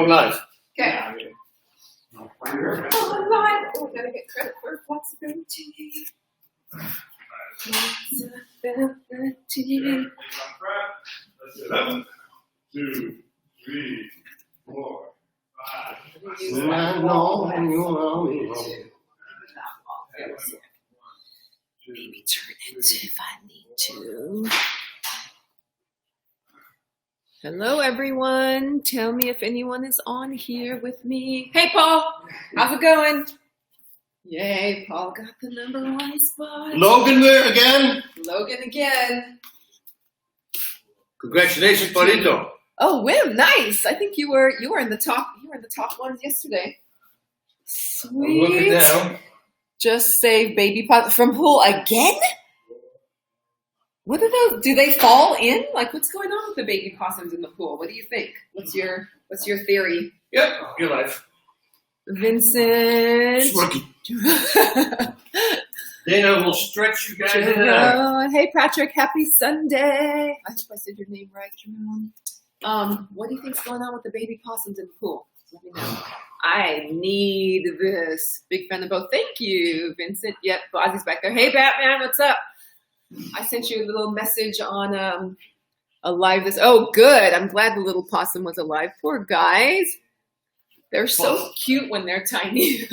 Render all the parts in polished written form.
Live. Okay. Oh, live. Oh, we gotta get credit for flexibility. Flexibility. 1, 2, 3, 4, 5. Maybe turn it if I need to. Hello, everyone. Tell me if anyone is on here with me. Hey, Paul. How's it going? Yay, Paul got the #1 spot. Logan there again. Logan again. Congratulations, Paulito. Oh, Wim, nice. I think you were in the top. You were in the top ones yesterday. Sweet. Look at that. Just say baby pot from pool again. What are those? Do they fall in? Like, what's going on with the baby possums in the pool? What do you think? What's your theory? Yep, your life. Vincent. Dana will stretch you guys in there. Hey, Patrick. Happy Sunday. I hope I said your name right, Jerome. What do you think's going on with the baby possums in the pool? Let me know. I need this. Big fan of both. Thank you, Vincent. Yep, Bozzy's back there. Hey, Batman, what's up? I sent you a little message on a live this. Oh, good. I'm glad the little possum was alive. Poor guys. They're so cute when they're tiny.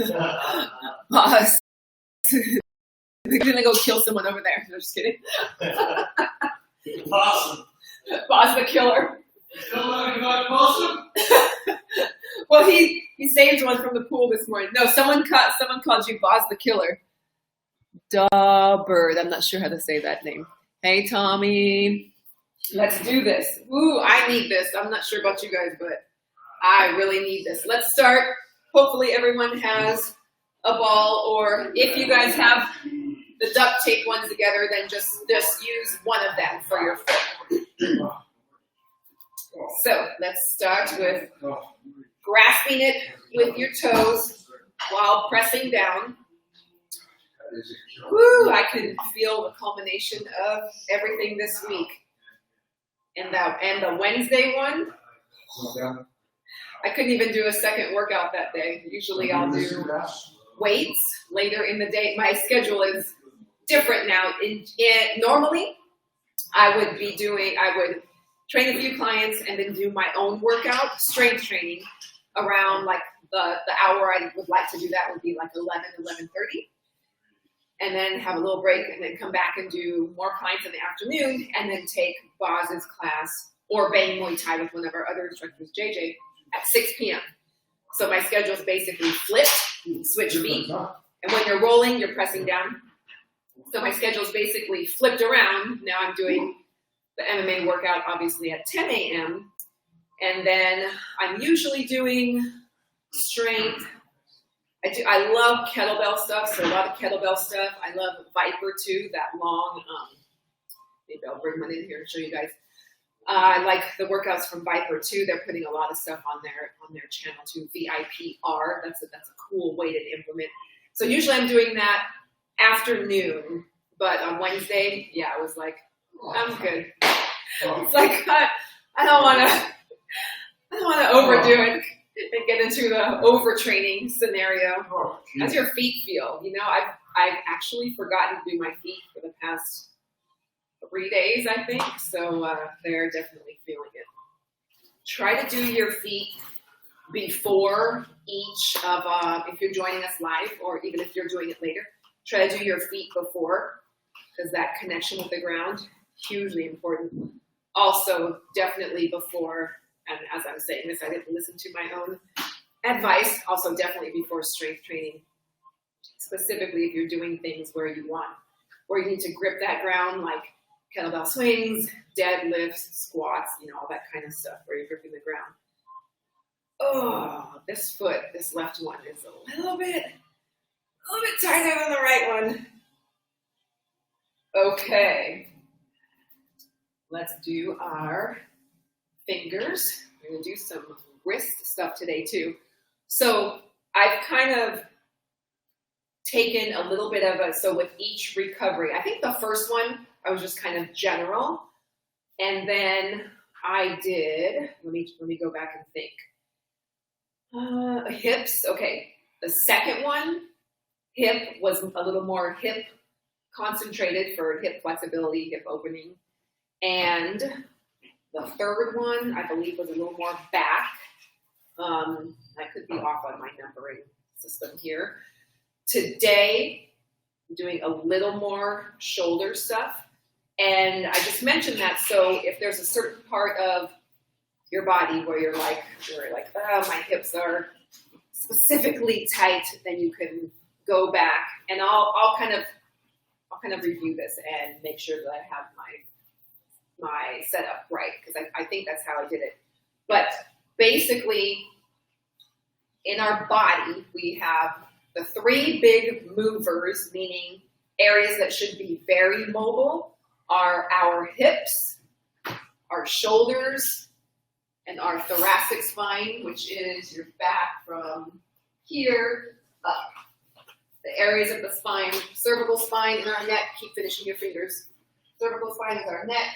Boss. They're going to go kill someone over there. No, just kidding. Possum. Boss the killer. Still talking about possum? Well, he saved one from the pool this morning. No, someone called you Boss the killer. Bird. I'm not sure how to say that name. Hey, Tommy. Let's do this. Ooh, I need this. I'm not sure about you guys, but I really need this. Let's start. Hopefully everyone has a ball, or if you guys have the duct tape ones together, then just use one of them for your foot. So let's start with grasping it with your toes while pressing down. Woo! I could feel the culmination of everything this week. And the Wednesday one, I couldn't even do a second workout that day. Usually I'll do weights later in the day. My schedule is different now. Normally, I would train a few clients and then do my own workout, strength training, around like the hour I would like to do that would be like 11:30. And then have a little break and then come back and do more clients in the afternoon and then take Bas's class or BANG Muay Thai with one of our other instructors, JJ, at 6 p.m. So my schedule is basically flipped, switch feet. And when you're rolling, you're pressing down. So my schedule is basically flipped around. Now I'm doing the MMA workout, obviously, at 10 a.m. And then I'm usually doing strength. I love kettlebell stuff, so a lot of kettlebell stuff. I love Viper too, that long. Maybe I'll bring one in here and show you guys. I like the workouts from Viper too. They're putting a lot of stuff on their channel too. VIPR. That's a cool way to implement. So usually I'm doing that afternoon, but on Wednesday, yeah, I was like, I'm good. It's like I don't want to overdo it and get into the overtraining scenario. How's your feet feel? You know, I've actually forgotten to do my feet for the past 3 days, I think. So they're definitely feeling it. Try to do your feet before each of, if you're joining us live or even if you're doing it later, try to do your feet before, because that connection with the ground, hugely important. Also, definitely before, and as I'm saying this, I didn't listen to my own advice. Also, definitely before strength training, specifically if you're doing things where you need to grip that ground, like kettlebell swings, deadlifts, squats, all that kind of stuff where you're gripping the ground. Oh, this left one is a little bit tighter than the right one. Okay. Let's do our fingers. We're going to do some wrist stuff today too. So I've kind of taken a little bit of so with each recovery, I think the first one, I was just kind of general. And then I did, let me go back and think. Hips, okay. The second one, hip, was a little more hip concentrated for hip flexibility, hip opening. And the third one, I believe, was a little more back. I could be off on my numbering system here. Today, I'm doing a little more shoulder stuff. And I just mentioned that, so if there's a certain part of your body where you're like, oh, my hips are specifically tight, then you can go back, and I'll kind of review this and make sure that I have my setup right, because I think that's how I did it. But basically, in our body, we have the three big movers, meaning areas that should be very mobile, are our hips, our shoulders, and our thoracic spine, which is your back from here up. The areas of the spine, cervical spine and our neck, keep finishing your fingers. Cervical spine is our neck,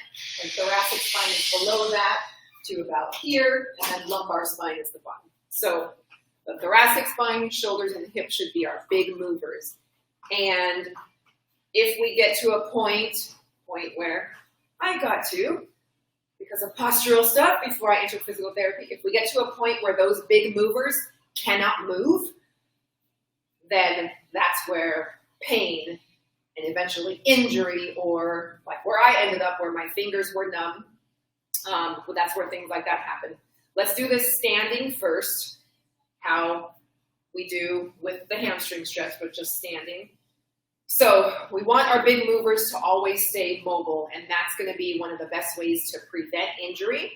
and thoracic spine is below that to about here, and then lumbar spine is the bottom. So the thoracic spine, shoulders, and hips should be our big movers. And if we get to a point where I got to, because of postural stuff before I enter physical therapy, if we get to a point where those big movers cannot move, then that's where pain and eventually injury, or like where I ended up where my fingers were numb, that's where things like that happen. Let's do this standing first, how we do with the hamstring stretch, but just standing. So we want our big movers to always stay mobile, and that's going to be one of the best ways to prevent injury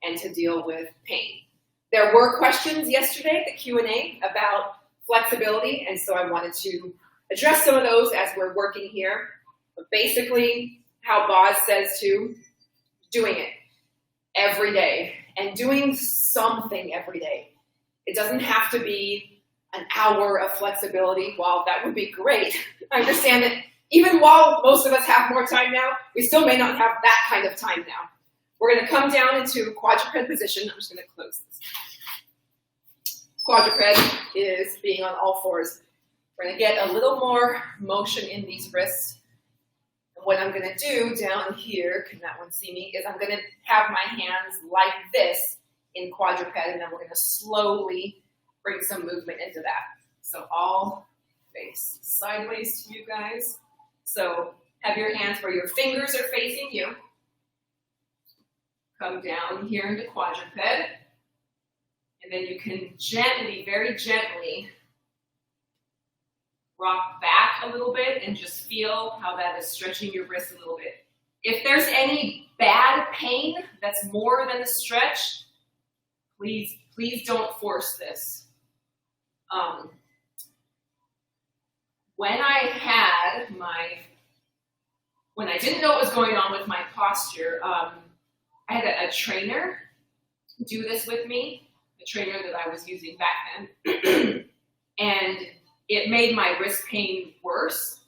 and to deal with pain. There were questions yesterday, the Q&A, about flexibility, and so I wanted to address some of those as we're working here. But basically, how Bas says to, doing it every day and doing something every day. It doesn't have to be an hour of flexibility. While that would be great, I understand that even while most of us have more time now, we still may not have that kind of time now. We're going to come down into quadruped position. I'm just going to close this. Quadruped is being on all fours. We're going to get a little more motion in these wrists. And what I'm going to do down here, can that one see me, is I'm going to have my hands like this in quadruped, and then we're going to slowly bring some movement into that. So I'll face sideways to you guys. So have your hands where your fingers are facing you. Come down here into quadruped. And then you can gently, very gently, rock back a little bit and just feel how that is stretching your wrist a little bit. If there's any bad pain that's more than a stretch, please don't force this. When I didn't know what was going on with my posture, I had a trainer do this with me, the trainer that I was using back then, and it made my wrist pain worse.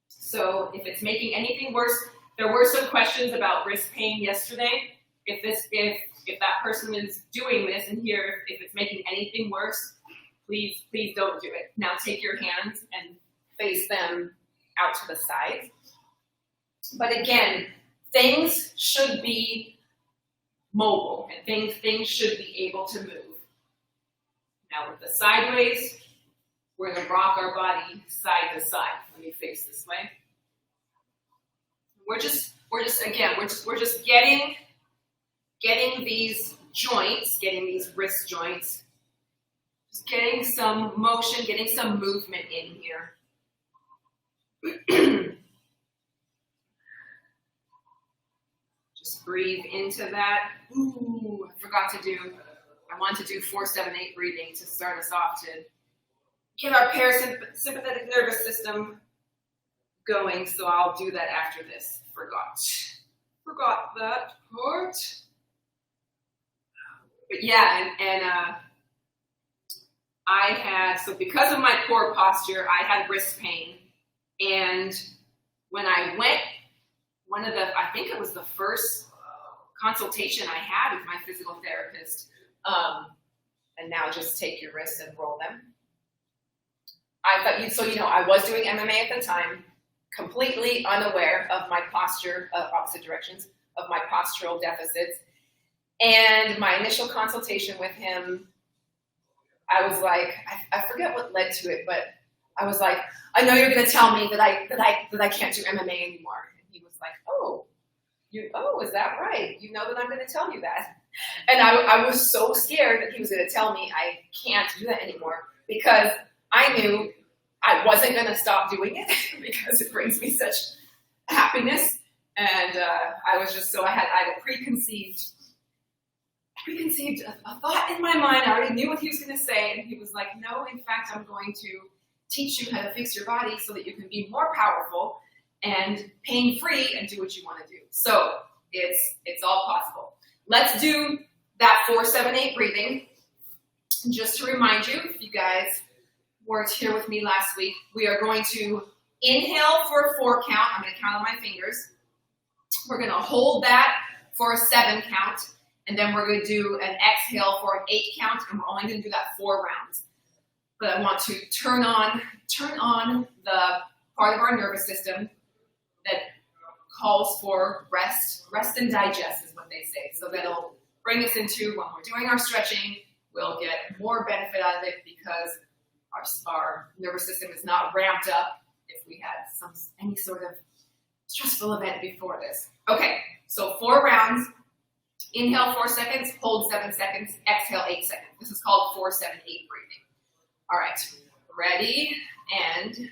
So if it's making anything worse, there were some questions about wrist pain yesterday. If that person is doing this and here, if it's making anything worse, please don't do it. Now take your hands and face them out to the side. But again, things should be mobile and things should be able to move. Now with the sideways, we're going to rock our body side to side. Let me face this way. We're just getting these joints, getting these wrist joints, just getting some motion, getting some movement in here. Just breathe into that. Ooh, I want to do 4-7-8 breathing to start us off, to get our parasympathetic nervous system going, so I'll do that after this. Forgot that part. But yeah, so because of my poor posture, I had wrist pain. And when I went, I think it was the first consultation I had with my physical therapist, And now just take your wrists and roll them. I was doing MMA at the time, completely unaware of my posture, opposite directions, of my postural deficits. And my initial consultation with him, I was like, I forget what led to it, but I was like, I know you're going to tell me that I can't do MMA anymore. And he was like, oh, is that right? You know that I'm going to tell you that. And I was so scared that he was going to tell me I can't do that anymore, because I knew I wasn't going to stop doing it because it brings me such happiness. And I was just I had a preconceived a thought in my mind. I already knew what he was going to say, and he was like, no, in fact, I'm going to teach you how to fix your body so that you can be more powerful and pain-free and do what you want to do. So it's all possible. Let's do that 4-7-8 breathing. Just to remind you, if you guys weren't here with me last week, we are going to inhale for a 4 count. I'm going to count on my fingers. We're going to hold that for a 7 count. And then we're going to do an exhale for an 8 count. And we're only going to do that 4 rounds. But I want to turn on the part of our nervous system that calls for rest and digest is what they say. So that'll bring us into, when we're doing our stretching, we'll get more benefit out of it because our nervous system is not ramped up if we had any sort of stressful event before this. Okay, so 4 rounds. Inhale 4 seconds, hold 7 seconds, exhale 8 seconds. This is called 4-7-8 breathing. All right, ready, and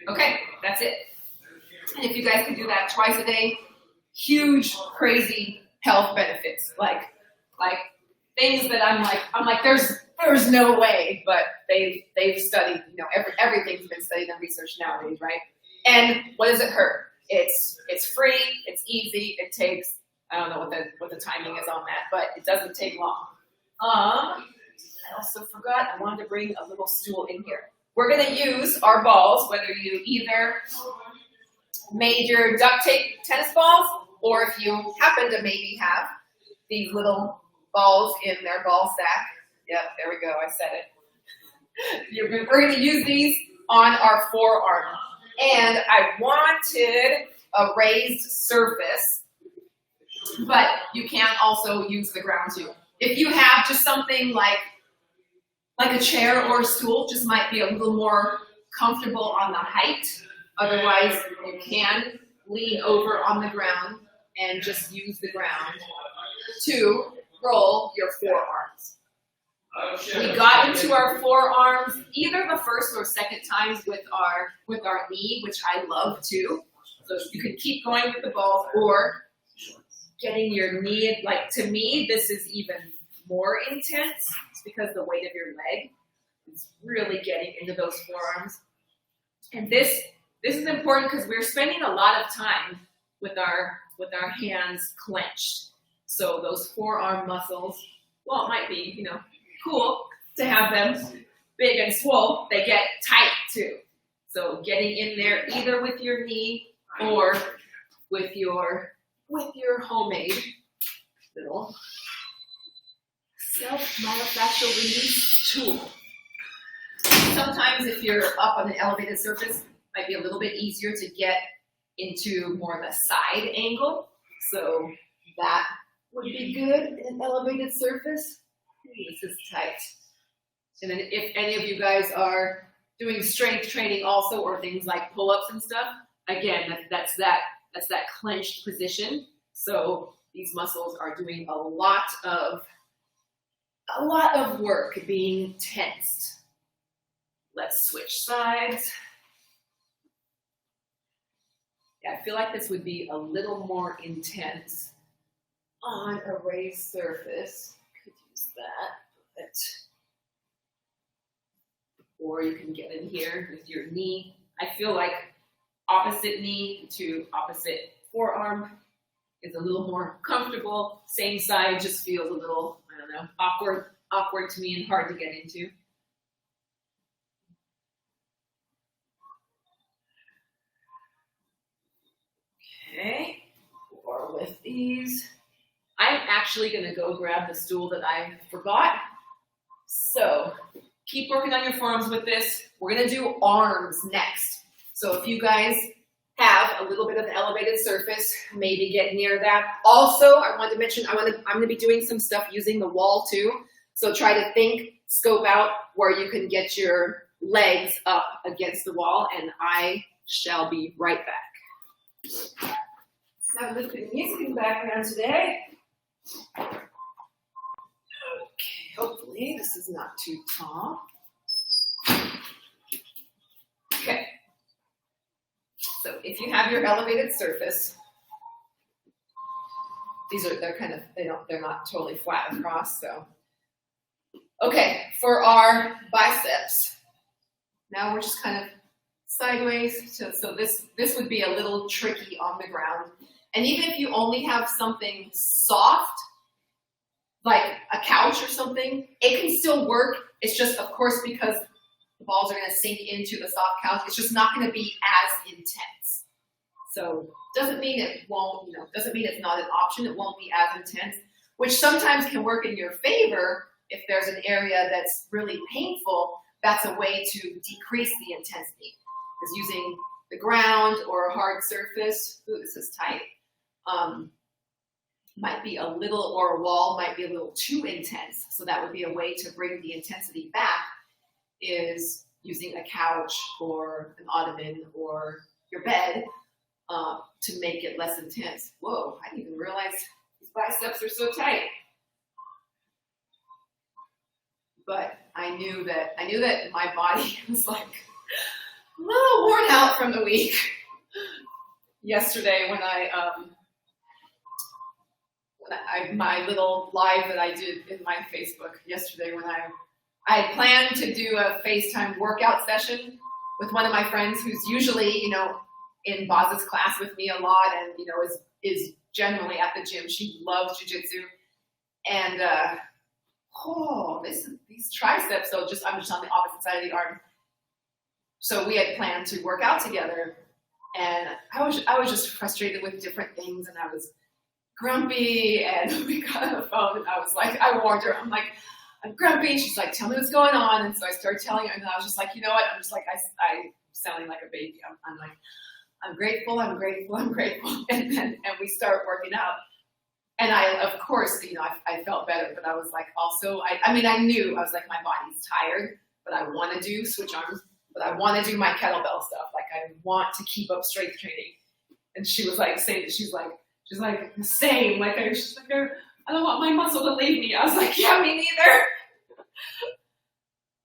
okay, that's it. And if you guys can do that twice a day, huge, crazy health benefits. Like things that I'm like, there's no way, but they've studied, everything's been studied and researched nowadays, right? And what does it hurt? It's free, it's easy, it takes, I don't know what the timing is on that, but it doesn't take long. I also forgot, I wanted to bring a little stool in here. We're going to use our balls, whether you either made your duct tape tennis balls, or if you happen to maybe have these little balls in their ball sack. Yep, there we go, I said it. We're going to use these on our forearm. And I wanted a raised surface, but you can also use the ground too. If you have just something like a chair or a stool, just might be a little more comfortable on the height. Otherwise, you can lean over on the ground and just use the ground to roll your forearms. We got into our forearms either the first or second times with our knee, which I love too. So you can keep going with the balls, or getting your knee, to me, this is even more intense. It's because the weight of your leg is really getting into those forearms. And this is important because we're spending a lot of time with our hands clenched. So those forearm muscles, well, it might be, cool to have them big and swole. They get tight too. So getting in there either with your knee or with your homemade little self-manufactured release tool. Sometimes if you're up on an elevated surface, might be a little bit easier to get into more of a side angle. So that would be good in an elevated surface. This is tight. And then if any of you guys are doing strength training also, or things like pull-ups and stuff, again, that's that clenched position. So these muscles are doing a lot of work being tensed. Let's switch sides. Yeah, I feel like this would be a little more intense on a raised surface. Could use that. Or you can get in here with your knee. I feel like opposite knee to opposite forearm is a little more comfortable. Same side just feels a little, I don't know, awkward to me and hard to get into. Okay, or with these. I'm actually gonna go grab the stool that I forgot. So keep working on your forearms with this. We're gonna do arms next. So if you guys have a little bit of elevated surface, maybe get near that. Also, I wanted to mention, I'm gonna be doing some stuff using the wall too. So try to scope out where you can get your legs up against the wall, and I shall be right back. Have a little bit of music in the background today. Okay, hopefully this is not too tall. Okay. So if you have your elevated surface, they're not totally flat across, so. Okay, for our biceps, now we're just kind of sideways, so this would be a little tricky on the ground. And even if you only have something soft, like a couch or something, it can still work. It's just, of course, because the balls are going to sink into the soft couch, it's just not going to be as intense. So doesn't mean it won't, doesn't mean it's not an option. It won't be as intense, which sometimes can work in your favor if there's an area that's really painful. That's a way to decrease the intensity, is using the ground or a hard surface. Ooh, this is tight. Might be a little, or a wall might be a little too intense. So that would be a way to bring the intensity back, is using a couch or an ottoman or your bed to make it less intense. Whoa, I didn't even realize these biceps are so tight. But I knew that my body was like a little worn out from the week. Yesterday when my little live that I did in my Facebook yesterday, when I had planned to do a FaceTime workout session with one of my friends who's usually, in Bas's class with me a lot, and is generally at the gym. She loves jiu-jitsu, and these triceps. So I'm just on the opposite side of the arm. So we had planned to work out together, and I was just frustrated with different things, and I was grumpy, and we got on the phone, and I warned her, I'm like, I'm grumpy. She's like, tell me what's going on. And so I started telling her, and I was just like, you know what? I'm just like, I'm sounding like a baby. I'm like, I'm grateful. And we start working out. And of course, I felt better, but I was like, also, I knew, I was like, my body's tired, but I want to do switch arms, but I want to do my kettlebell stuff. Like, I want to keep up strength training. And she was like, saying that she's like, same. Like, she's like, I don't want my muscle to leave me. I was like, yeah, me neither.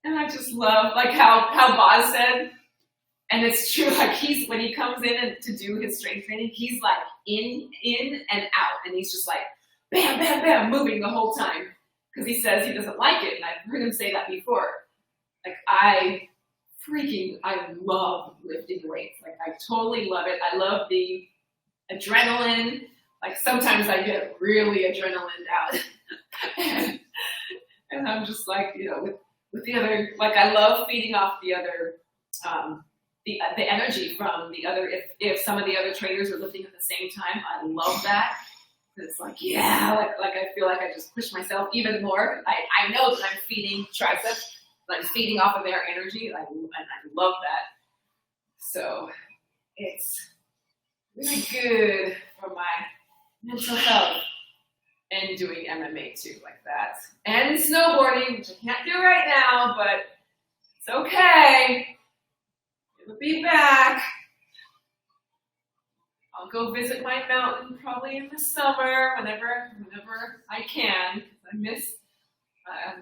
And I just love, like, how Bas said, and it's true, like, when he comes in and to do his strength training, he's like in and out, and he's just like bam, bam, bam, moving the whole time, because he says he doesn't like it, and I've heard him say that before. Like, I love lifting weights. Like, I totally love it. I love the adrenaline. Like, sometimes I get really adrenaline out, and I'm just like, with the other, like, I love feeding off the other, the energy from the other. If some of the other trainers are lifting at the same time, I love that. It's like, yeah, like I feel like I just push myself even more. I know that I'm feeding triceps, like feeding off of their energy, and I love that. So it's really good for my mental health. And doing MMA too, like that. And snowboarding, which I can't do right now, but it's okay. It'll be back. I'll go visit my mountain probably in the summer, whenever I can. I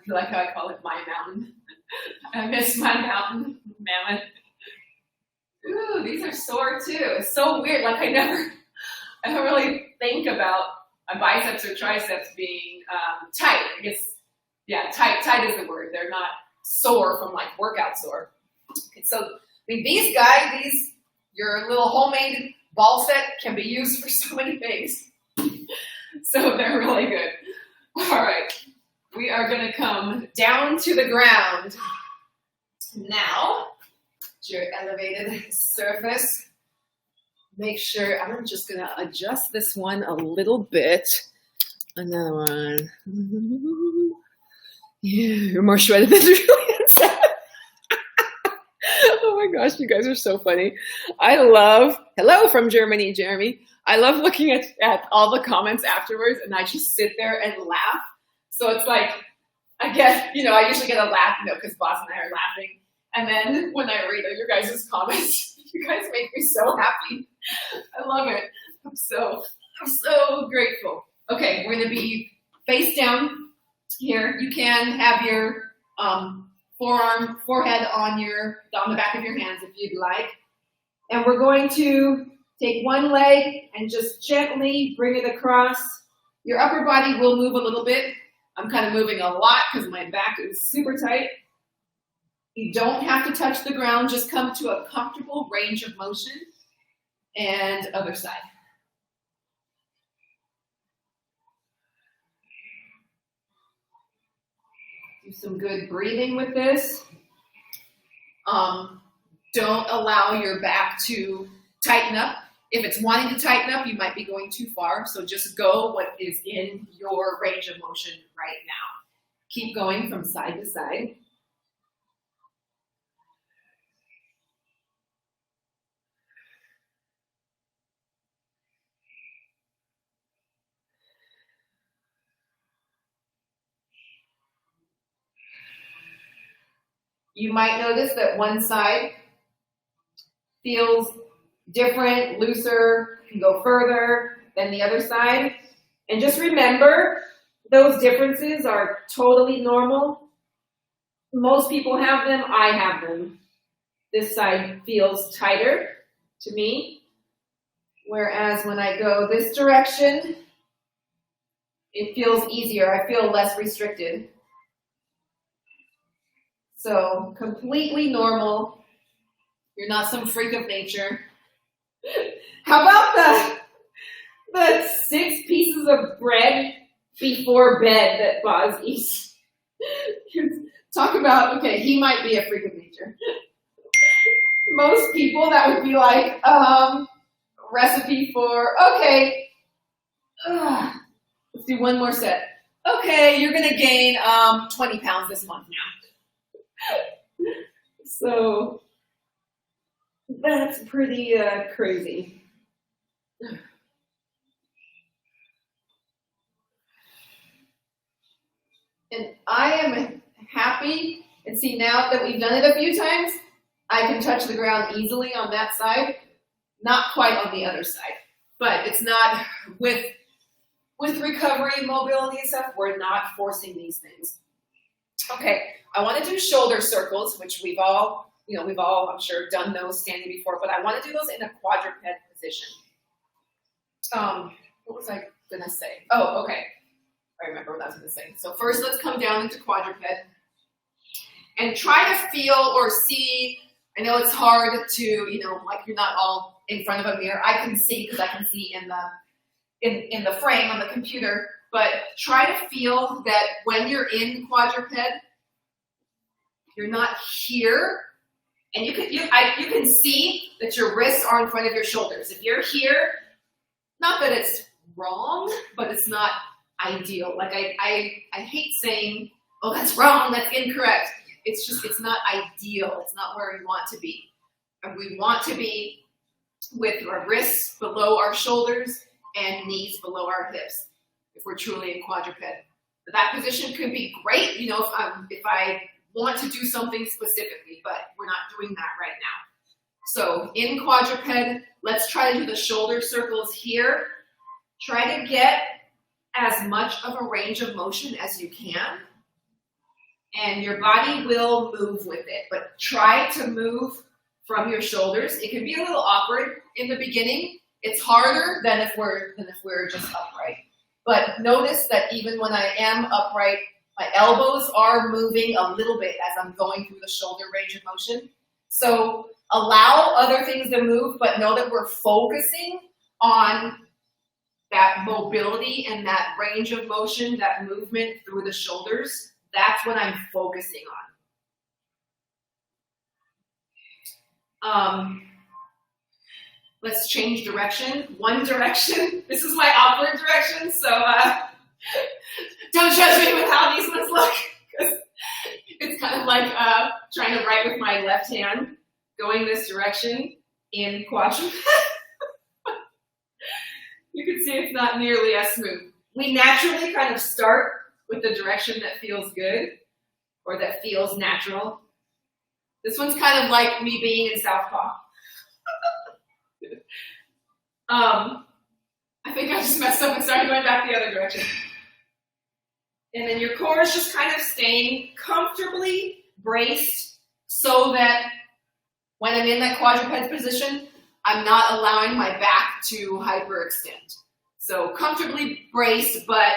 feel like I call it my mountain. I miss my mountain, Mammoth. Ooh, these are sore too. It's so weird. Like I don't really think about my biceps or triceps being tight. I guess, yeah, tight is the word. They're not sore from like workout sore. And so, I mean, these guys, your little homemade ball set can be used for so many things. So they're really good. All right, we are gonna come down to the ground now. Your elevated surface. Make sure, I'm just gonna adjust this one a little bit. Another one. Yeah, you're more shredded than Julian said. Oh my gosh, you guys are so funny. Hello from Germany, Jeremy. I love looking at all the comments afterwards and I just sit there and laugh. So it's like, I usually get a laugh, because Bas and I are laughing. And then when I read your guys' comments, you guys make me so happy. I love it. I'm so grateful. Okay, we're gonna be face down here. You can have your forehead on the back of your hands if you'd like. And we're going to take one leg and just gently bring it across. Your upper body will move a little bit. I'm kind of moving a lot because my back is super tight. You don't have to touch the ground, just come to a comfortable range of motion. And other side. Do some good breathing with this. Don't allow your back to tighten up. If it's wanting to tighten up, you might be going too far. So just go what is in your range of motion right now. Keep going from side to side. You might notice that one side feels different, looser, can go further than the other side. And just remember, those differences are totally normal. Most people have them, I have them. This side feels tighter to me, whereas when I go this direction, it feels easier. I feel less restricted. So completely normal. You're not some freak of nature. How about the 6 pieces of bread before bed that Bas eats? Talk about, okay, he might be a freak of nature. Most people, that would be like, recipe for, okay, let's do one more set. Okay, you're gonna gain 20 pounds this month now. So that's pretty crazy. And I am happy, and see, now that we've done it a few times, I can touch the ground easily on that side, not quite on the other side. But it's not, with recovery, mobility and stuff, we're not forcing these things. Okay, I want to do shoulder circles, which we've all, I'm sure, done those standing before, but I want to do those in a quadruped position. What was I gonna say? Oh, okay. I remember what I was gonna say. So first, let's come down into quadruped and try to feel or see. I know it's hard to, like you're not all in front of a mirror. I can see because I can see in the frame on the computer. But try to feel that when you're in quadruped, you're not here, and you can see that your wrists are in front of your shoulders. If you're here, not that it's wrong, but it's not ideal. Like I hate saying, oh, that's wrong, that's incorrect. It's not ideal. It's not where we want to be. And we want to be with our wrists below our shoulders and knees below our hips if we're truly in quadruped. That position could be great, you know, if I want to do something specifically, but we're not doing that right now. So in quadruped, let's try to do the shoulder circles here. Try to get as much of a range of motion as you can, and your body will move with it, but try to move from your shoulders. It can be a little awkward in the beginning. It's harder than if we're just upright. But notice that even when I am upright, my elbows are moving a little bit as I'm going through the shoulder range of motion. So allow other things to move, but know that we're focusing on that mobility and that range of motion, that movement through the shoulders. That's what I'm focusing on. Let's change direction. One direction. This is my awkward direction, so don't judge me with how these ones look, because it's kind of like trying to write with my left hand, going this direction in quadruped. You can see it's not nearly as smooth. We naturally kind of start with the direction that feels good or that feels natural. This one's kind of like me being in southpaw. I think I just messed up and started going back the other direction. And then your core is just kind of staying comfortably braced so that when I'm in that quadruped position, I'm not allowing my back to hyperextend. So comfortably braced, but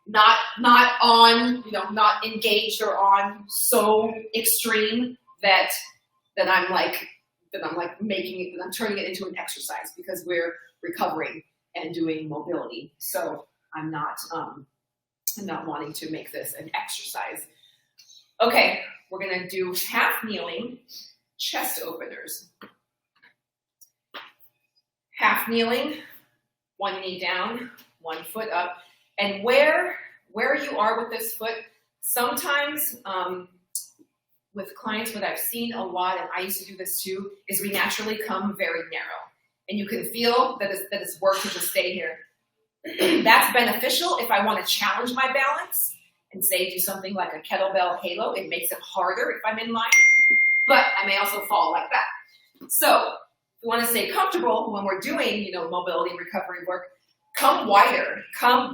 not on, not engaged or on so extreme that I'm turning it into an exercise, because we're recovering and doing mobility. So I'm not wanting to make this an exercise. Okay, we're gonna do half kneeling chest openers. Half kneeling, one knee down, one foot up. And where you are with this foot, sometimes with clients, what I've seen a lot, and I used to do this too, is we naturally come very narrow. And you can feel that it's work to just stay here. That's beneficial if I want to challenge my balance and say do something like a kettlebell halo. It makes it harder if I'm in line, but I may also fall like that. So we want to stay comfortable when we're doing, mobility recovery work. Come wider.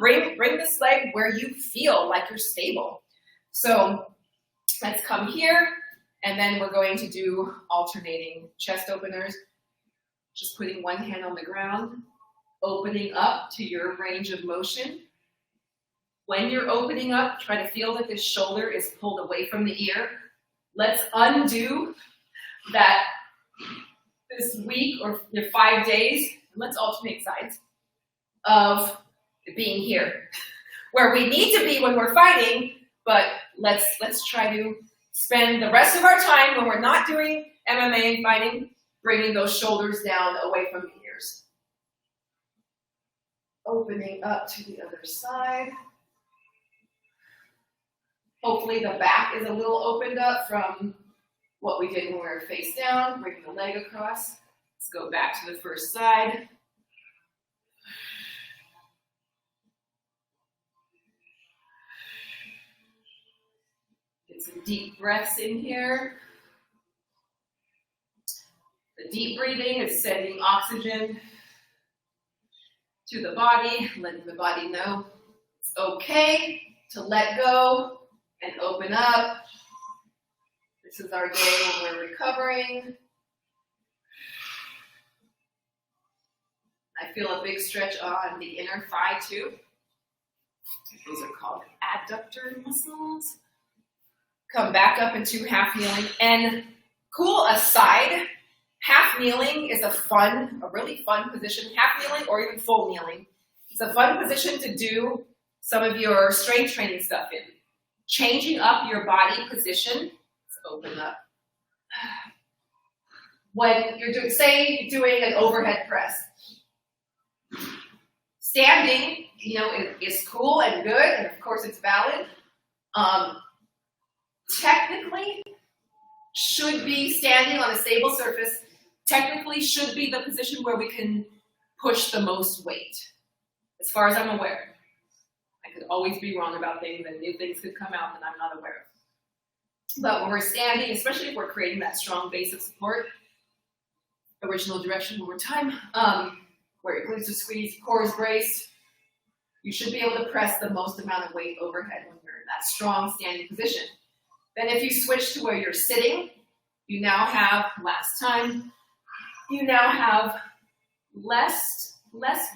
Bring this leg where you feel like you're stable. So let's come here, and then we're going to do alternating chest openers. Just putting one hand on the ground, opening up to your range of motion. When you're opening up, try to feel that this shoulder is pulled away from the ear. Let's undo that this week or 5 days, and let's alternate sides of being here, where we need to be when we're fighting, but let's try to spend the rest of our time when we're not doing MMA and fighting, bringing those shoulders down away from the ears. Opening up to the other side. Hopefully the back is a little opened up from what we did when we were face down, bringing the leg across. Let's go back to the first side. Get some deep breaths in here. The deep breathing is sending oxygen to the body, letting the body know it's okay to let go and open up. This is our day when we're recovering. I feel a big stretch on the inner thigh too. Those are called adductor muscles. Come back up into half kneeling. And cool aside, half kneeling is a really fun position. Half kneeling or even full kneeling. It's a fun position to do some of your strength training stuff in. Changing up your body position. Let's open up. When you're doing an overhead press. Standing, is cool and good, and of course it's valid. Technically, should be standing on a stable surface technically should be the position where we can push the most weight, as far as I'm aware. I could always be wrong about things, and new things could come out that I'm not aware of. But when we're standing, especially if we're creating that strong base of support, original direction one more time, where your glutes are squeezed, core is braced, you should be able to press the most amount of weight overhead when you're in that strong standing position. Then if you switch to where you're sitting, you now have, last time, you now have less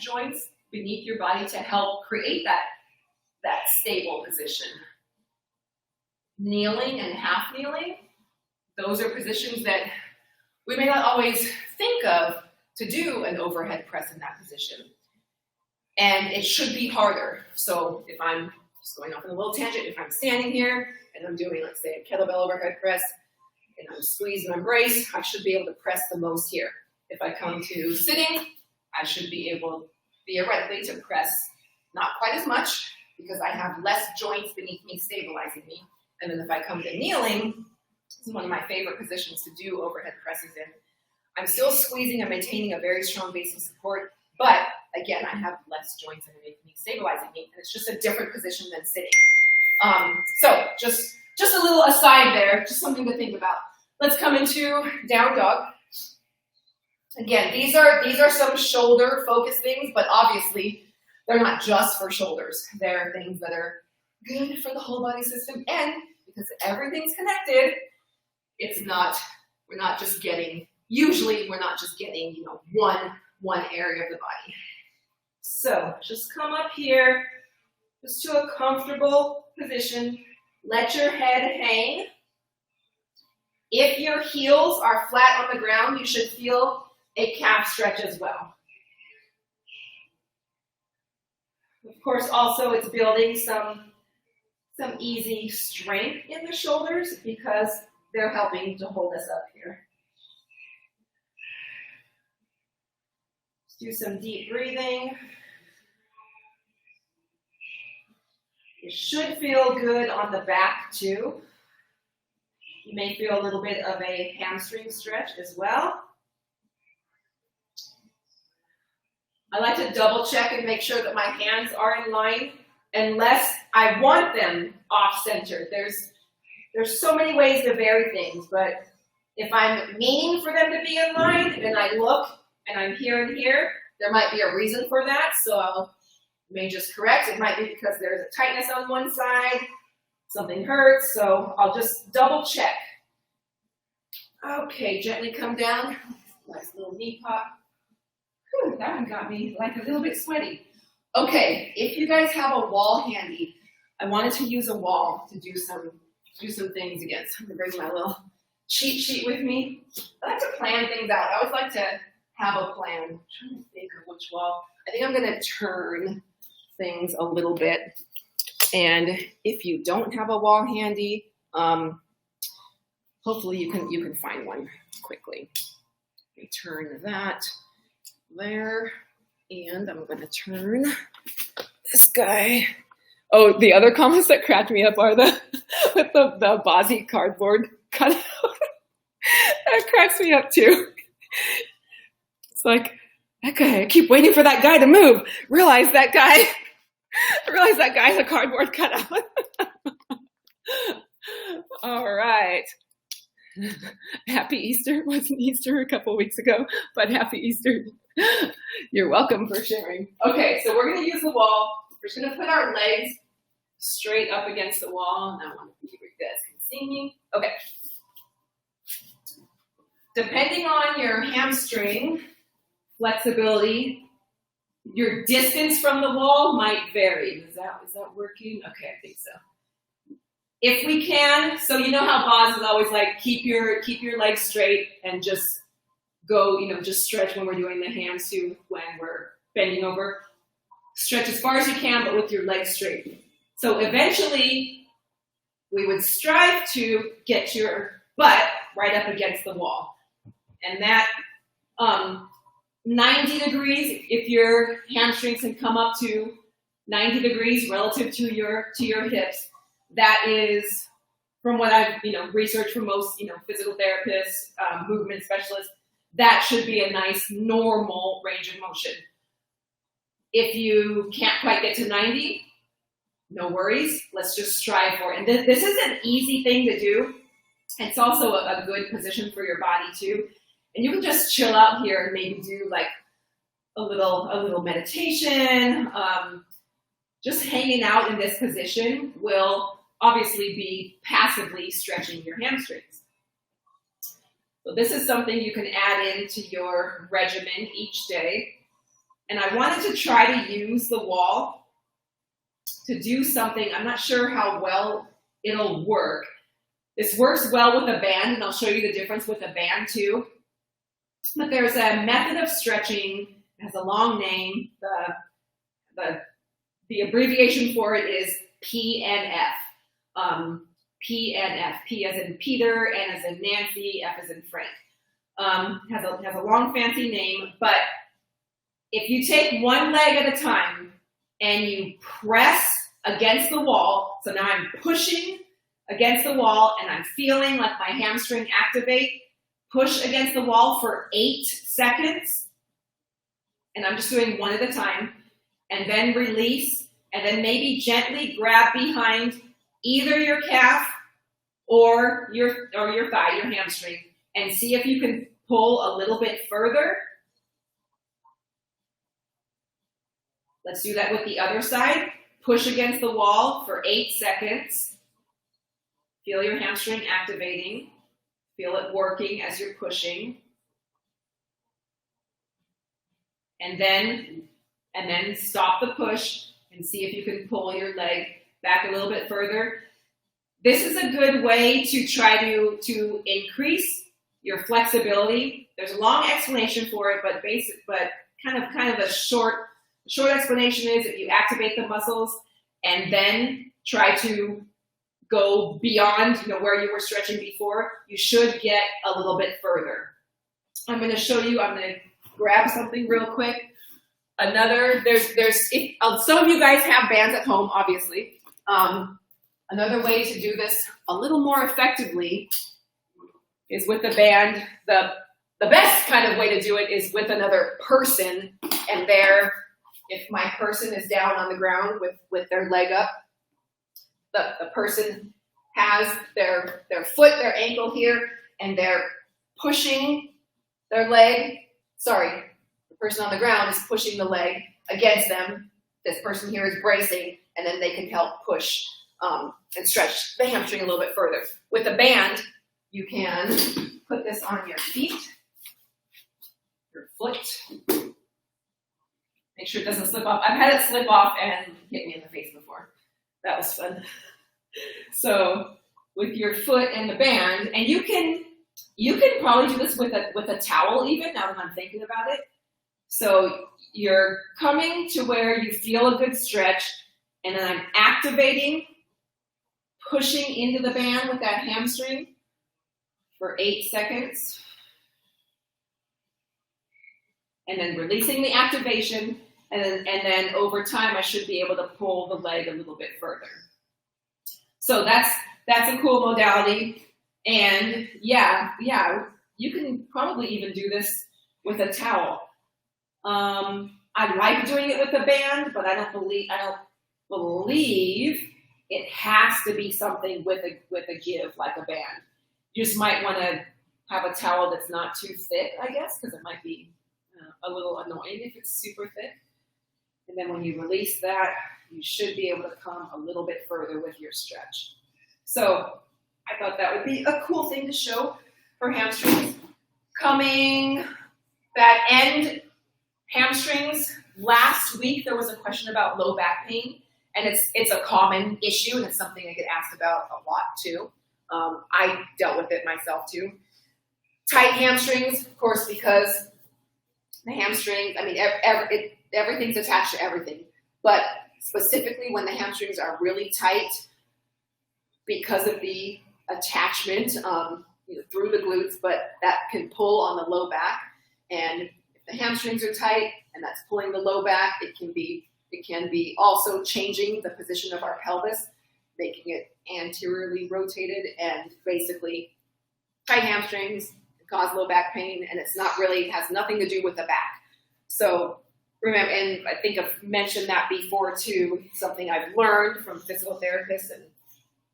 joints beneath your body to help create that stable position. Kneeling and half kneeling, those are positions that we may not always think of to do an overhead press in that position. And it should be harder. So if I'm just going off on a little tangent, if I'm standing here and I'm doing, let's say, a kettlebell overhead press, and I'm squeezed and I'm braced, I should be able to press the most here. If I come to sitting, I should be able, theoretically, to press not quite as much because I have less joints beneath me stabilizing me. And then if I come to kneeling, this is one of my favorite positions to do overhead presses in. I'm still squeezing and maintaining a very strong base of support, but again, I have less joints underneath me stabilizing me, and it's just a different position than sitting. So just a little aside there, just something to think about. Let's come into down dog. Again, these are some shoulder focused things, but obviously they're not just for shoulders. They're things that are good for the whole body system, and because everything's connected, we're not just getting one area of the body. So just come up here, just to a comfortable position. Let your head hang. If your heels are flat on the ground, you should feel a calf stretch as well. Of course, also it's building some easy strength in the shoulders because they're helping to hold us up here. Let's do some deep breathing. It should feel good on the back too. You may feel a little bit of a hamstring stretch as well. I like to double check and make sure that my hands are in line unless I want them off center. There's so many ways to vary things, but if I'm meaning for them to be in line and I look and I'm here and here, there might be a reason for that, so I may just correct. It might be because there's a tightness on one side, something hurts, so I'll just double check. Okay, gently come down. Nice little knee pop. Whew, that one got me like a little bit sweaty. Okay, if you guys have a wall handy, I wanted to use a wall to do some things against. I'm gonna bring my little cheat sheet with me. I like to plan things out. I always like to have a plan. I'm trying to think of which wall. I think I'm gonna turn things a little bit. And if you don't have a wall handy, hopefully you can find one quickly. Let me turn that there, and I'm gonna turn this guy. Oh, the other comments that cracked me up are the Bozzy cardboard cutout. That cracks me up too. It's like, that guy, I keep waiting for that guy to move. Realize that guy's a cardboard cutout. All right. Happy Easter. It wasn't Easter a couple weeks ago, but happy Easter. You're welcome for sharing. Okay, so we're going to use the wall. We're just going to put our legs straight up against the wall. And I want to see if you guys can see me. Okay. Depending on your hamstring flexibility, your distance from the wall might vary. Is that working? Okay, I think so. If we can, so you know how Bas is always like, keep your legs straight and just go, just stretch when we're doing the hands too, when we're bending over. Stretch as far as you can, but with your legs straight. So eventually, we would strive to get your butt right up against the wall. And that 90 degrees, if your hamstrings can come up to 90 degrees relative to your hips, that is, from what I've researched from most physical therapists, movement specialists, that should be a nice normal range of motion. If you can't quite get to 90, no worries. Let's just strive for it. And this is an easy thing to do. It's also a good position for your body too. And you can just chill out here and maybe do like a little meditation. Just hanging out in this position will obviously be passively stretching your hamstrings. So this is something you can add into your regimen each day. And I wanted to try to use the wall to do something. I'm not sure how well it'll work. This works well with a band, and I'll show you the difference with a band too. But there's a method of stretching. It has a long name. The abbreviation for it is PNF. PNF. P as in Peter, N as in Nancy, F as in Frank. Has a long fancy name, but if you take one leg at a time and you press against the wall, so now I'm pushing against the wall and I'm feeling like my hamstring activate, push against the wall for 8 seconds, and I'm just doing one at a time, and then release, and then maybe gently grab behind either your calf or your thigh, your hamstring, and see if you can pull a little bit further. Let's do that with the other side. Push against the wall for 8 seconds. Feel your hamstring activating. Feel it working as you're pushing. And then stop the push and see if you can pull your leg back a little bit further. This is a good way to try to increase your flexibility. There's a long explanation for it, but kind of a short explanation is if you activate the muscles and then try to go beyond where you were stretching before, you should get a little bit further. I'm going to show you. I'm going to grab something real quick. Some of you guys have bands at home, obviously. Another way to do this a little more effectively is with the band. The best kind of way to do it is with another person, and if my person is down on the ground with their leg up, the person has their foot, their ankle here, and they're pushing their leg. Sorry, the person on the ground is pushing the leg against them. This person here is bracing, and then they can help push and stretch the hamstring a little bit further. With a band, you can put this on your feet, your foot. Make sure it doesn't slip off. I've had it slip off and hit me in the face before. That was fun. So with your foot and the band, and you can probably do this with a towel even, now that I'm thinking about it. So you're coming to where you feel a good stretch, and then I'm activating, pushing into the band with that hamstring for 8 seconds. And then releasing the activation, and then over time I should be able to pull the leg a little bit further. So that's a cool modality, and yeah, you can probably even do this with a towel. I like doing it with a band, but I don't believe it has to be something with a give like a band. You just might want to have a towel that's not too thick, I guess, because it might be a little annoying if it's super thick. And then when you release that, you should be able to come a little bit further with your stretch. So I thought that would be a cool thing to show for hamstrings. Coming back end hamstrings. Last week there was a question about low back pain, and it's a common issue, and it's something I get asked about a lot too. I dealt with it myself too. Tight hamstrings, of course, because the hamstrings, everything's attached to everything. But specifically when the hamstrings are really tight, because of the attachment through the glutes, but that can pull on the low back. And if the hamstrings are tight and that's pulling the low back, it can be also changing the position of our pelvis, making it anteriorly rotated, and basically tight hamstrings can cause low back pain, and it's not really, has nothing to do with the back. So remember, and I think I've mentioned that before too, something I've learned from physical therapists and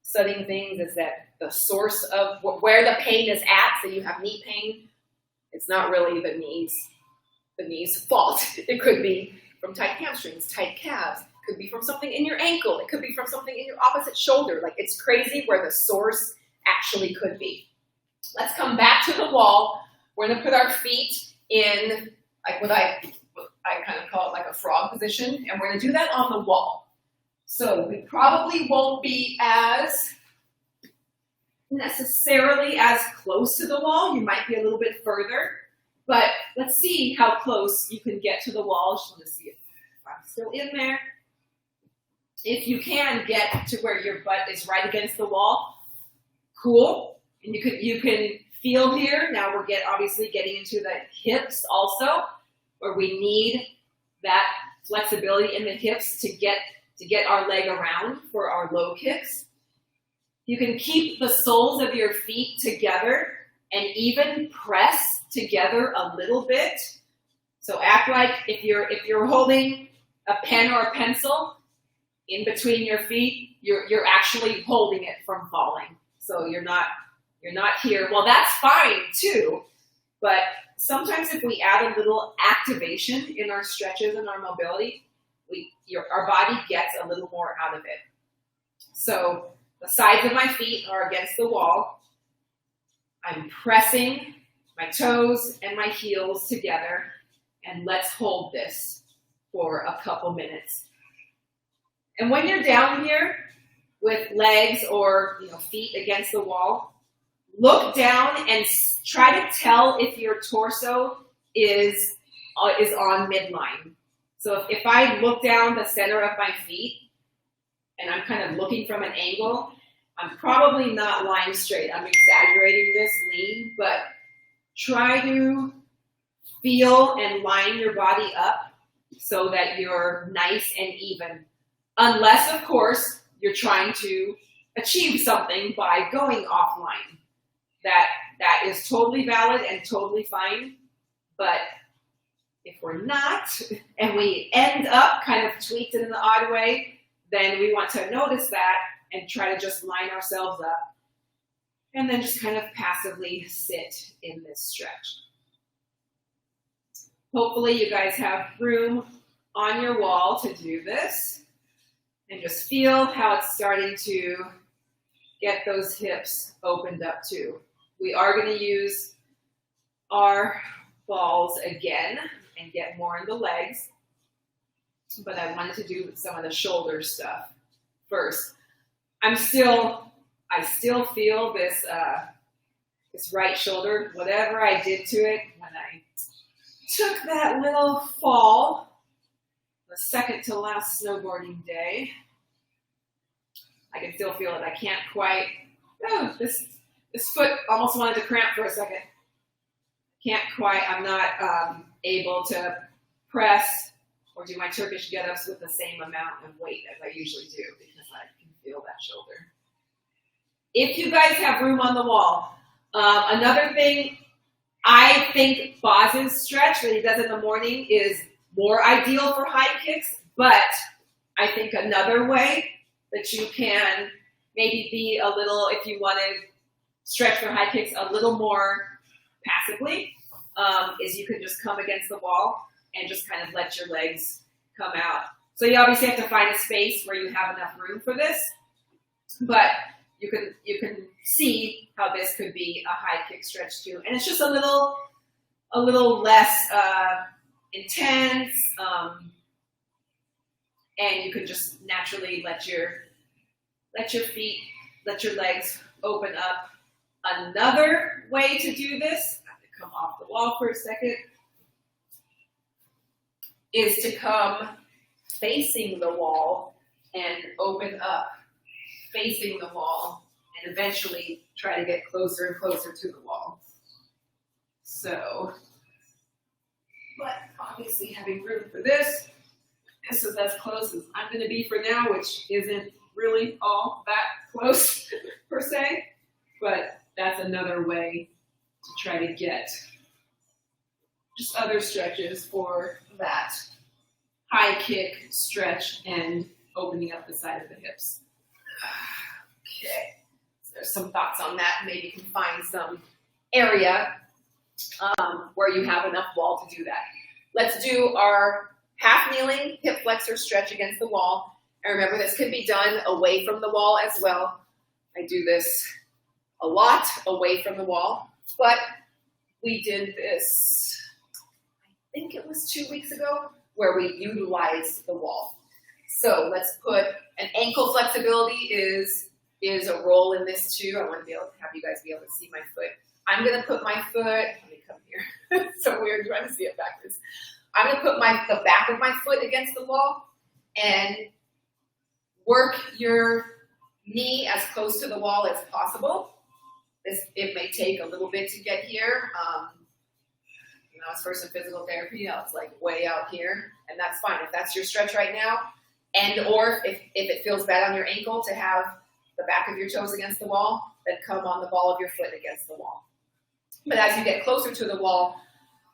studying things is that the source of where the pain is at, so you have knee pain, it's not really the knee's fault. It could be from tight hamstrings, tight calves, it could be from something in your ankle, it could be from something in your opposite shoulder. Like, it's crazy where the source actually could be. Let's come back to the wall. We're gonna put our feet in, like what I kind of call it like a frog position, and we're gonna do that on the wall. So we probably won't be as necessarily as close to the wall. You might be a little bit further, but let's see how close you can get to the wall. Just want to see if I'm still in there. If you can get to where your butt is right against the wall, cool. And you can feel here. Now we're obviously getting into the hips also, where we need that flexibility in the hips to get our leg around for our low kicks. You can keep the soles of your feet together and even press together a little bit. So act like if you're holding a pen or a pencil in between your feet, you're actually holding it from falling. So you're not here. Well, that's fine too, but sometimes if we add a little activation in our stretches and our mobility, our body gets a little more out of it. So the sides of my feet are against the wall. I'm pressing my toes and my heels together, and let's hold this for a couple minutes. And when you're down here with legs or feet against the wall, look down and try to tell if your torso is on midline. So if I look down the center of my feet and I'm kind of looking from an angle, I'm probably not lying straight. I'm exaggerating this lean, but try to feel and line your body up so that you're nice and even. Unless, of course, you're trying to achieve something by going offline. That is totally valid and totally fine. But if we're not, and we end up kind of tweaked in an odd way, then we want to notice that and try to just line ourselves up. And then just kind of passively sit in this stretch. Hopefully you guys have room on your wall to do this. And just feel how it's starting to get those hips opened up too. We are going to use our balls again and get more in the legs. But I wanted to do some of the shoulder stuff first. I still feel this right shoulder, whatever I did to it when I took that little fall, the second to last snowboarding day. I can still feel it. I can't quite, this foot almost wanted to cramp for a second. I'm not able to press or do my Turkish get-ups with the same amount of weight as I usually do because I can feel that shoulder. If you guys have room on the wall, another thing, I think Bas's stretch that he does in the morning is more ideal for high kicks, but I think another way that you can maybe be a little, if you want to stretch for high kicks a little more passively, is you can just come against the wall and just kind of let your legs come out. So you obviously have to find a space where you have enough room for this, but you can see how this could be a high kick stretch too. And it's just a little less intense, and you can just naturally let your feet, let your legs open up. Another way to do this, I have to come off the wall for a second, is to come facing the wall and open up, facing the wall, and eventually try to get closer and closer to the wall. So, but obviously having room for this is as close as I'm going to be for now, which isn't really all that close per se, but that's another way to try to get just other stretches for that high kick, stretch, and opening up the side of the hips. Okay, so there's some thoughts on that. Maybe you can find some area where you have enough wall to do that. Let's do our half kneeling hip flexor stretch against the wall. And remember, this can be done away from the wall as well. I do this a lot away from the wall, but we did this, I think it was 2 weeks ago, where we utilized the wall. So let's put an ankle flexibility is a role in this too. I want to be able to have you guys be able to see my foot. I'm going to put my foot, let me come here. It's so weird trying to see it backwards. I'm going to put the back of my foot against the wall and work your knee as close to the wall as possible. It may take a little bit to get here. When I was first in physical therapy, I was like way out here, and that's fine. If that's your stretch right now, and or if it feels bad on your ankle to have the back of your toes against the wall, then come on the ball of your foot against the wall. But as you get closer to the wall,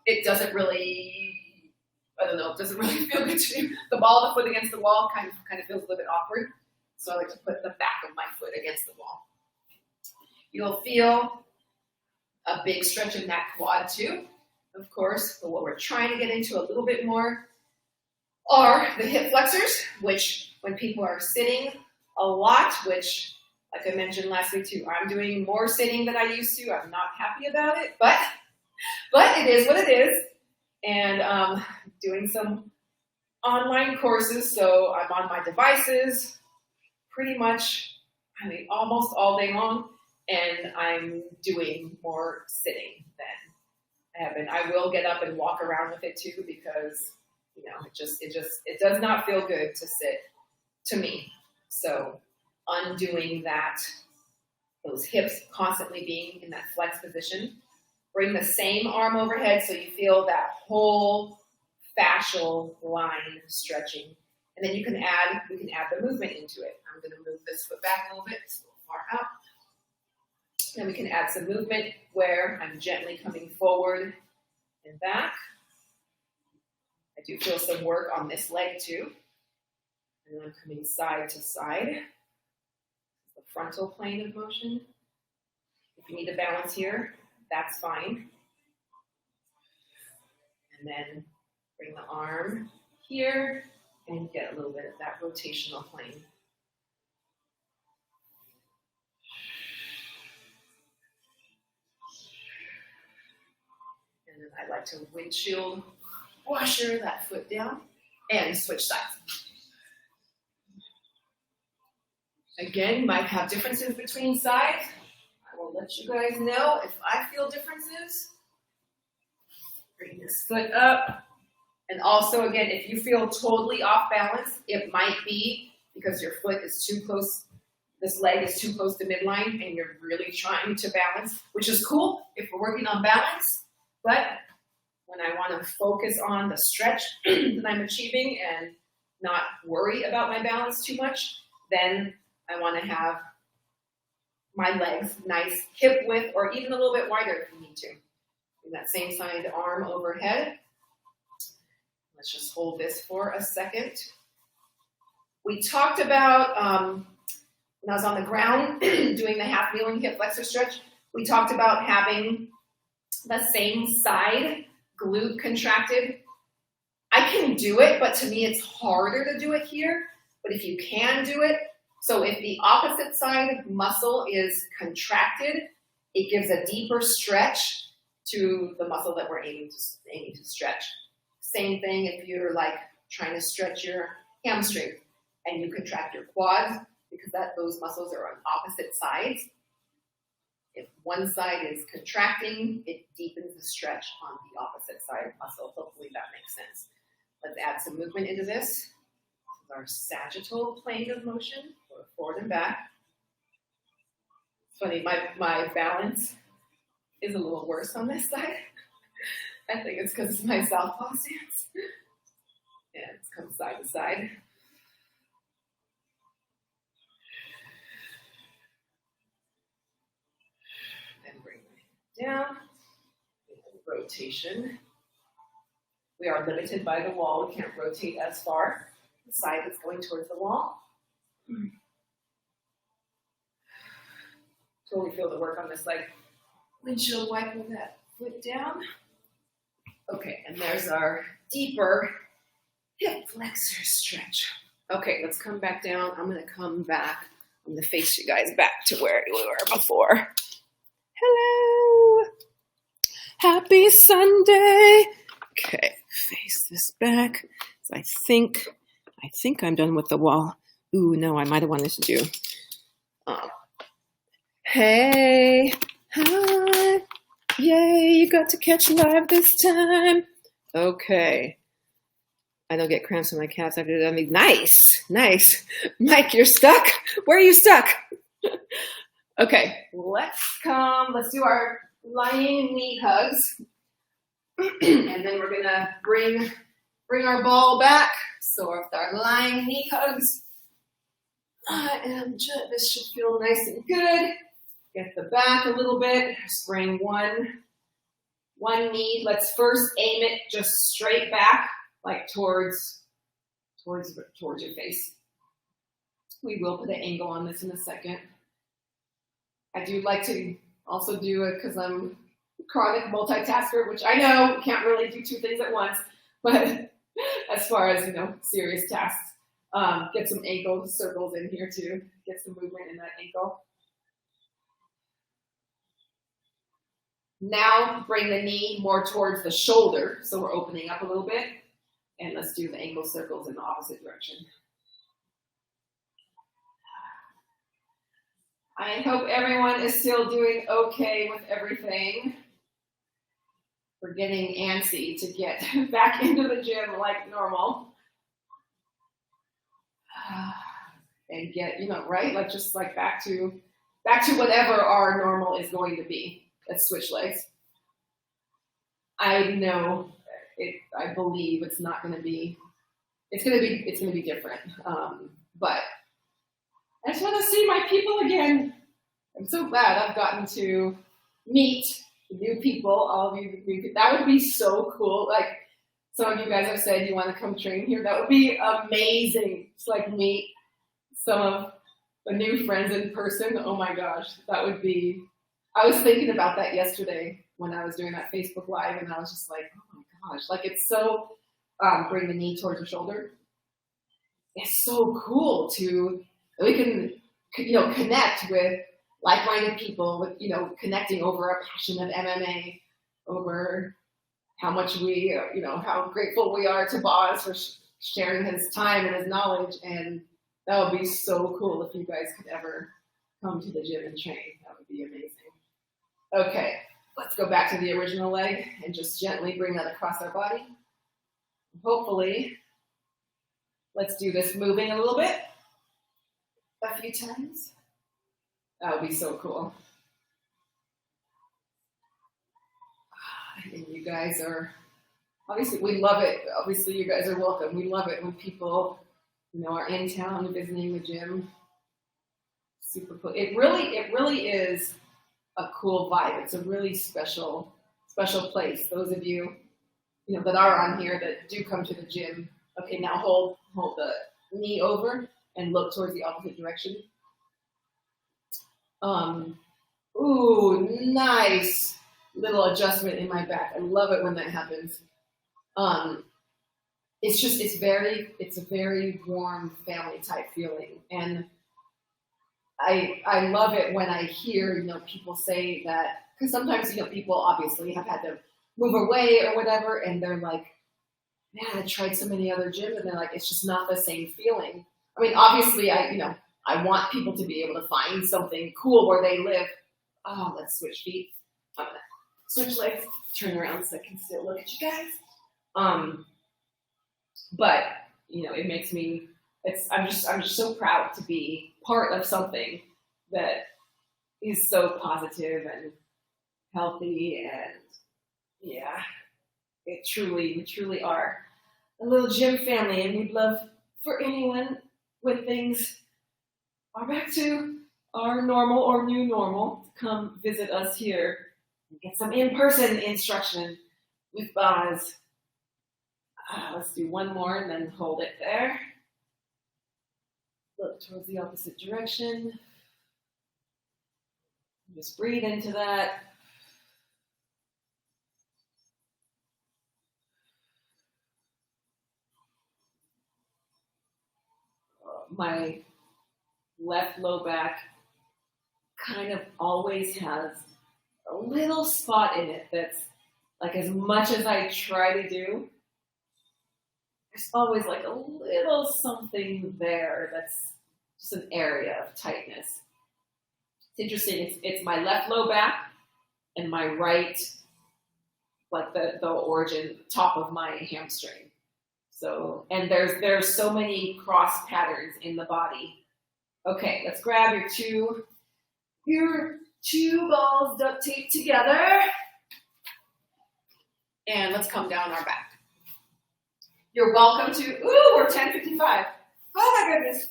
it doesn't really, I don't know, it doesn't really feel good to you. The ball of the foot against the wall kind of feels a little bit awkward. So I like to put the back of my foot against the wall. You'll feel a big stretch in that quad too, of course. But what we're trying to get into a little bit more are the hip flexors, which when people are sitting a lot, which like I mentioned last week too, I'm doing more sitting than I used to. I'm not happy about it, but it is what it is. And doing some online courses, so I'm on my devices pretty much, almost all day long, and I'm doing more sitting than I have been. I will get up and walk around with it too, because it does not feel good to sit to me. So undoing those hips constantly being in that flex position. Bring the same arm overhead so you feel that whole fascial line stretching. And then we can add the movement into it. I'm going to move this foot back a little bit, it's a little far out. Then we can add some movement where I'm gently coming forward and back. I do feel some work on this leg too. And then I'm coming side to side. The frontal plane of motion. If you need to balance here, that's fine. And then bring the arm here and get a little bit of that rotational plane. And then I like to windshield washer that foot down and switch sides. Again, you might have differences between sides. I will let you guys know if I feel differences. Bring this foot up. And also, again, if you feel totally off balance, it might be because your foot is too close, this leg is too close to midline, and you're really trying to balance, which is cool if we're working on balance. But when I want to focus on the stretch that I'm achieving and not worry about my balance too much, then I want to have my legs nice hip width or even a little bit wider if you need to. Bring that same side arm overhead. Let's just hold this for a second. We talked about, when I was on the ground doing the half kneeling hip flexor stretch, we talked about having the same side glute contracted. I can do it, but to me it's harder to do it here. But if you can do it, so if the opposite side muscle is contracted, it gives a deeper stretch to the muscle that we're aiming to stretch. Same thing if you're like trying to stretch your hamstring and you contract your quads because those muscles are on opposite sides. If one side is contracting, it deepens the stretch on the opposite side muscle. Hopefully that makes sense. Let's add some movement into this. This is our sagittal plane of motion, forward and back. It's funny, my balance is a little worse on this side. I think it's because of my southpaw stance. Yeah, it's come side to side. And bring it down. rotation. We are limited by the wall. We can't rotate as far. The side is going towards the wall. Totally feel the work on this leg. Windshield wiper that foot down. Okay, and there's our deeper hip flexor stretch. Okay, let's come back down. I'm going to come back. I'm going to face you guys back to where we were before. Hello. Happy Sunday. Okay, face this back. So I think I'm done with the wall. Ooh, no, I might have wanted to do. Hey, hi. Yay, you got to catch live this time. Okay. I don't get cramps in my calves after that. Nice. Mike, you're stuck? Where are you stuck? Okay, let's do our lying knee hugs. And then we're gonna bring our ball back. So with our lying knee hugs, this should feel nice and good. Get the back a little bit. Just bring one knee. Let's first aim it just straight back, like towards your face. We will put an angle on this in a second. I do like to also do it because I'm a chronic multitasker, which I know can't really do two things at once, but as far as, serious tasks, get some ankle circles in here too. Get some movement in that ankle. Now bring the knee more towards the shoulder, so we're opening up a little bit, and let's do the ankle circles in the opposite direction. I hope everyone is still doing okay with everything. We're getting antsy to get back into the gym like normal. And get, right? Like just like back to whatever our normal is going to be. Let's switch legs. I know I believe it's going to be different. But I just want to see my people again. I'm so glad I've gotten to meet new people. All of you, that would be so cool. Like some of you guys have said you want to come train here. That would be amazing. It's like meet some of the new friends in person. Oh my gosh, that would be. I was thinking about that yesterday when I was doing that Facebook Live, and I was just like, oh my gosh, like it's so, bring the knee towards the shoulder. It's so cool we can, connect with like-minded people, with, connecting over a passion of MMA, over how much we, how grateful we are to Bas for sharing his time and his knowledge. And that would be so cool if you guys could ever come to the gym and train. That would be amazing. Okay, let's go back to the original leg and just gently bring that across our body. Hopefully, let's do this moving a little bit, a few times. That would be so cool. And you guys are, obviously, we love it. Obviously, you guys are welcome. We love it when people, are in town visiting the gym. Super cool. It really is a cool vibe. It's a really special place. Those of you, that are on here that do come to the gym. Okay, now hold the knee over and look towards the opposite direction. Ooh, nice little adjustment in my back. I love it when that happens. It's a very warm family type feeling. And I love it when I hear, people say that, because sometimes, people obviously have had to move away or whatever, and they're like, man, I tried so many other gyms, and they're like, it's just not the same feeling. I mean, obviously, I want people to be able to find something cool where they live. Oh, let's switch feet. I'm gonna switch legs, turn around so I can still look at you guys. But, it makes me, I'm just so proud to be part of something that is so positive and healthy, and yeah, we truly are a little gym family, and we'd love for anyone when things are back to our normal or new normal to come visit us here Get some in-person instruction with Bas. Let's do one more and then hold it there. Look towards the opposite direction. Just breathe into that. My left low back kind of always has a little spot in it that's like, as much as I try to do, there's always like a little something there that's just an area of tightness. It's interesting, it's my left low back and my right, like the origin, top of my hamstring. So, and there's so many cross patterns in the body. Okay, let's grab your two balls duct taped together. And let's come down our back. You're welcome to, we're 10:55. Oh my goodness.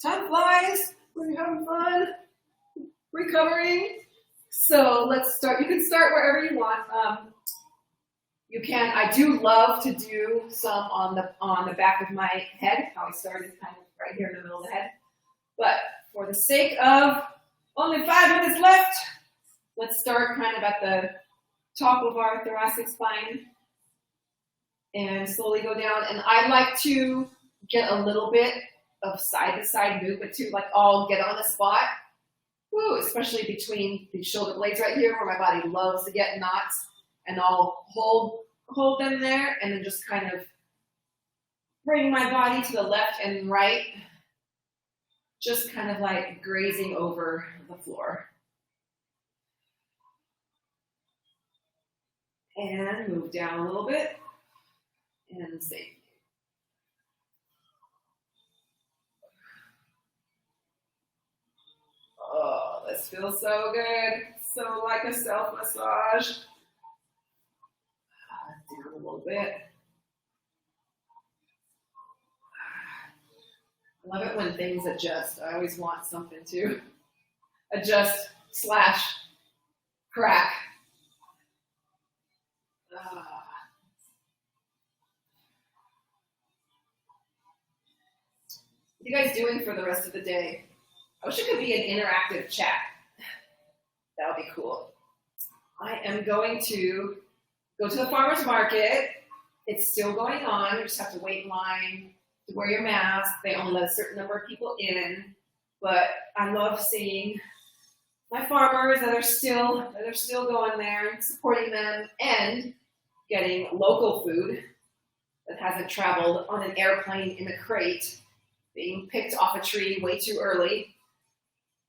Time flies. We're having fun. Recovering. So let's start. You can start wherever you want. You can, I do love to do some on the back of my head. How I started kind of right here in the middle of the head. But for the sake of only 5 minutes left, let's start kind of at the top of our thoracic spine and slowly go down. And I like to get a little bit of side-to-side movement too, like I'll get on a spot, especially between the shoulder blades right here where my body loves to get knots, and I'll hold them there and then just kind of bring my body to the left and right, just kind of like grazing over the floor. And move down a little bit. And same. Oh, this feels so good. So like a self-massage. Down a little bit. I love it when things adjust. I always want something to adjust / crack. What are you guys doing for the rest of the day? I wish it could be an interactive chat. That would be cool. I am going to go to the farmer's market. It's still going on. You just have to wait in line to wear your mask. They only let a certain number of people in. But I love seeing my farmers that are still going there and supporting them and getting local food that hasn't traveled on an airplane in a crate, being picked off a tree way too early.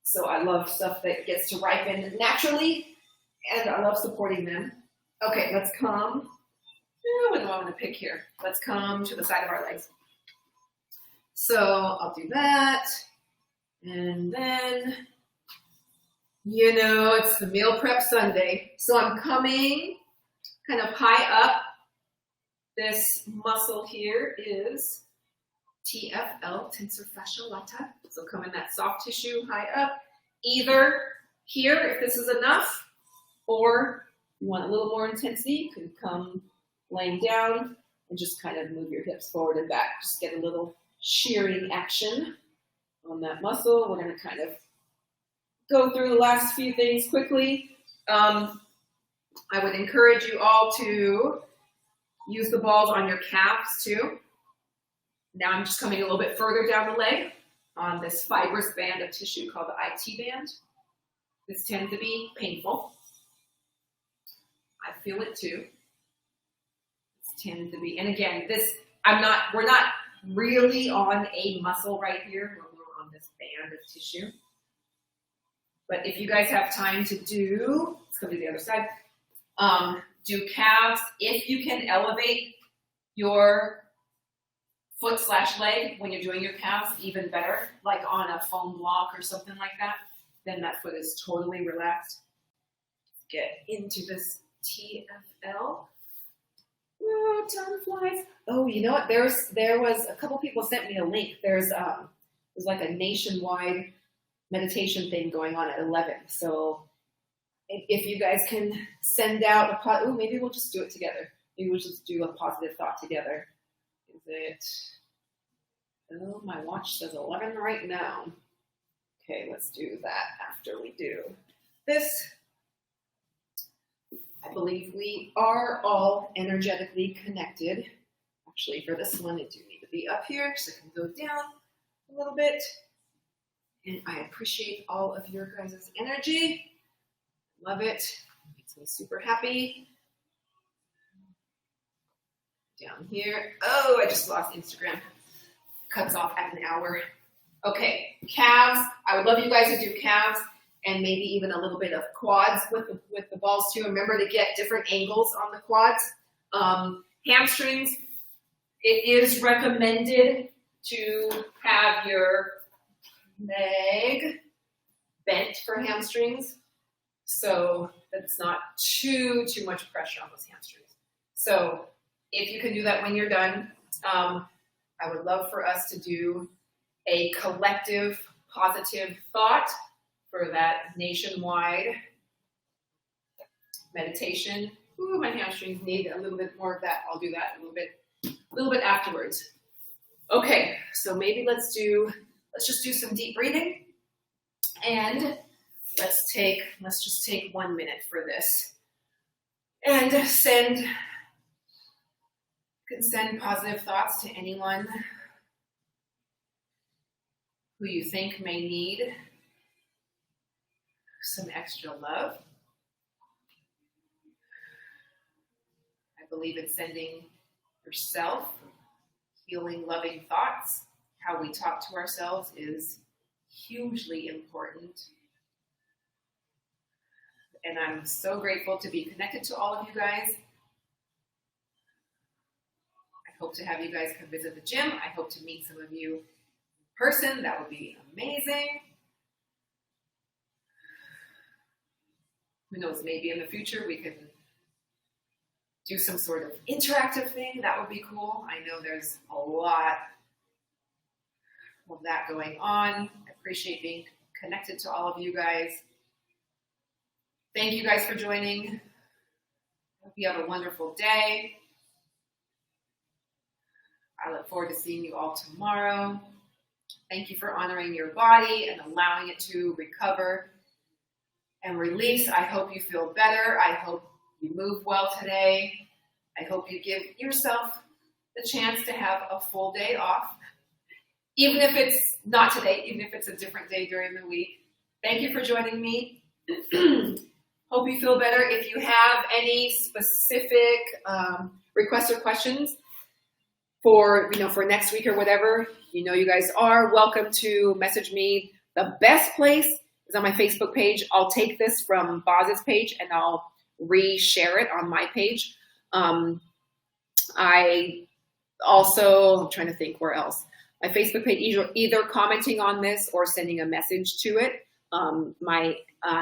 So I love stuff that gets to ripen naturally, and I love supporting them. Okay, let's come. What do I want to pick here? Let's come to the side of our legs. So I'll do that. And then, it's the meal prep Sunday. So I'm coming kind of high up. This muscle here is TFL, tensor fasciae lata. So come in that soft tissue high up. Either here, if this is enough, or you want a little more intensity, you can come laying down and just kind of move your hips forward and back. Just get a little shearing action on that muscle. We're going to kind of go through the last few things quickly. I would encourage you all to use the balls on your calves too. Now I'm just coming a little bit further down the leg on this fibrous band of tissue called the IT band. This tends to be painful. I feel it too. This tends to be, and again, we're not really on a muscle right here. We're more on this band of tissue. But if you guys have time to do, let's go to the other side, do calves. If you can elevate your foot / leg when you're doing your calves, even better, like on a foam block or something like that, then that foot is totally relaxed. Get into this TFL. Oh, time flies. Oh, you know what? There was a couple people sent me a link. There's like a nationwide meditation thing going on at 11. So if you guys can send out a maybe we'll just do it together. Maybe we'll just do a positive thought together. Is it? Oh, my watch says 11 right now. Okay, let's do that after we do this. I believe we are all energetically connected. Actually, for this one, I do need to be up here, so I can go down a little bit. And I appreciate all of your guys' energy. Love it. Makes me super happy. Down here. Oh, I just lost Instagram. Cuts off at an hour. Okay, calves. I would love you guys to do calves and maybe even a little bit of quads with the balls too. Remember to get different angles on the quads. Hamstrings. It is recommended to have your leg bent for hamstrings, so that's not too much pressure on those hamstrings. So if you can do that when you're done, I would love for us to do a collective positive thought for that nationwide meditation. Ooh, my hamstrings need a little bit more of that. I'll do that a little bit afterwards. Okay, so maybe let's just do some deep breathing, and let's just take 1 minute for this, and send positive thoughts to anyone who you think may need some extra love. I believe in sending yourself healing, loving thoughts. How we talk to ourselves is hugely important. And I'm so grateful to be connected to all of you guys. I hope to have you guys come visit the gym. I hope to meet some of you in person. That would be amazing. Who knows, maybe in the future we can do some sort of interactive thing. That would be cool. I know there's a lot of that going on. I appreciate being connected to all of you guys. Thank you guys for joining. Hope you have a wonderful day. I look forward to seeing you all tomorrow. Thank you for honoring your body and allowing it to recover and release. I hope you feel better. I hope you move well today. I hope you give yourself the chance to have a full day off, even if it's not today, even if it's a different day during the week. Thank you for joining me. Hope you feel better. If you have any specific requests or questions for next week or whatever, you guys are welcome to message me. The best place is on my Facebook page. I'll take this from Bas's page and I'll re-share it on my page. I'm trying to think where else. My Facebook page, either commenting on this or sending a message to it. My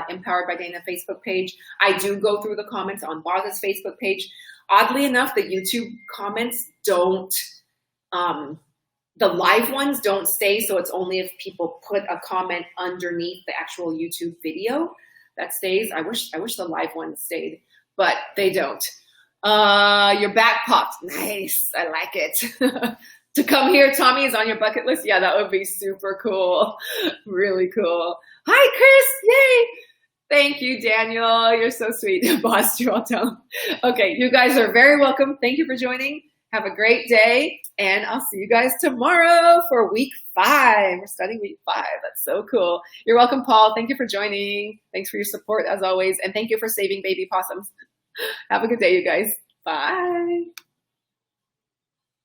Empowered by Dana Facebook page. I do go through the comments on Bas's Facebook page. Oddly enough, the YouTube comments don't, the live ones don't stay, so it's only if people put a comment underneath the actual YouTube video that stays. I wish the live ones stayed, but they don't. Your back popped. Nice. I like it. To come here, Tommy, is on your bucket list. Yeah, that would be super cool. Really cool. Hi, Chris. Yay. Thank you, Daniel. You're so sweet. Boss, I'll tell. Okay, you guys are very welcome. Thank you for joining. Have a great day, and I'll see you guys tomorrow for week 5. We're starting week 5. That's so cool. You're welcome, Paul. Thank you for joining. Thanks for your support, as always, and thank you for saving baby possums. Have a good day, you guys. Bye.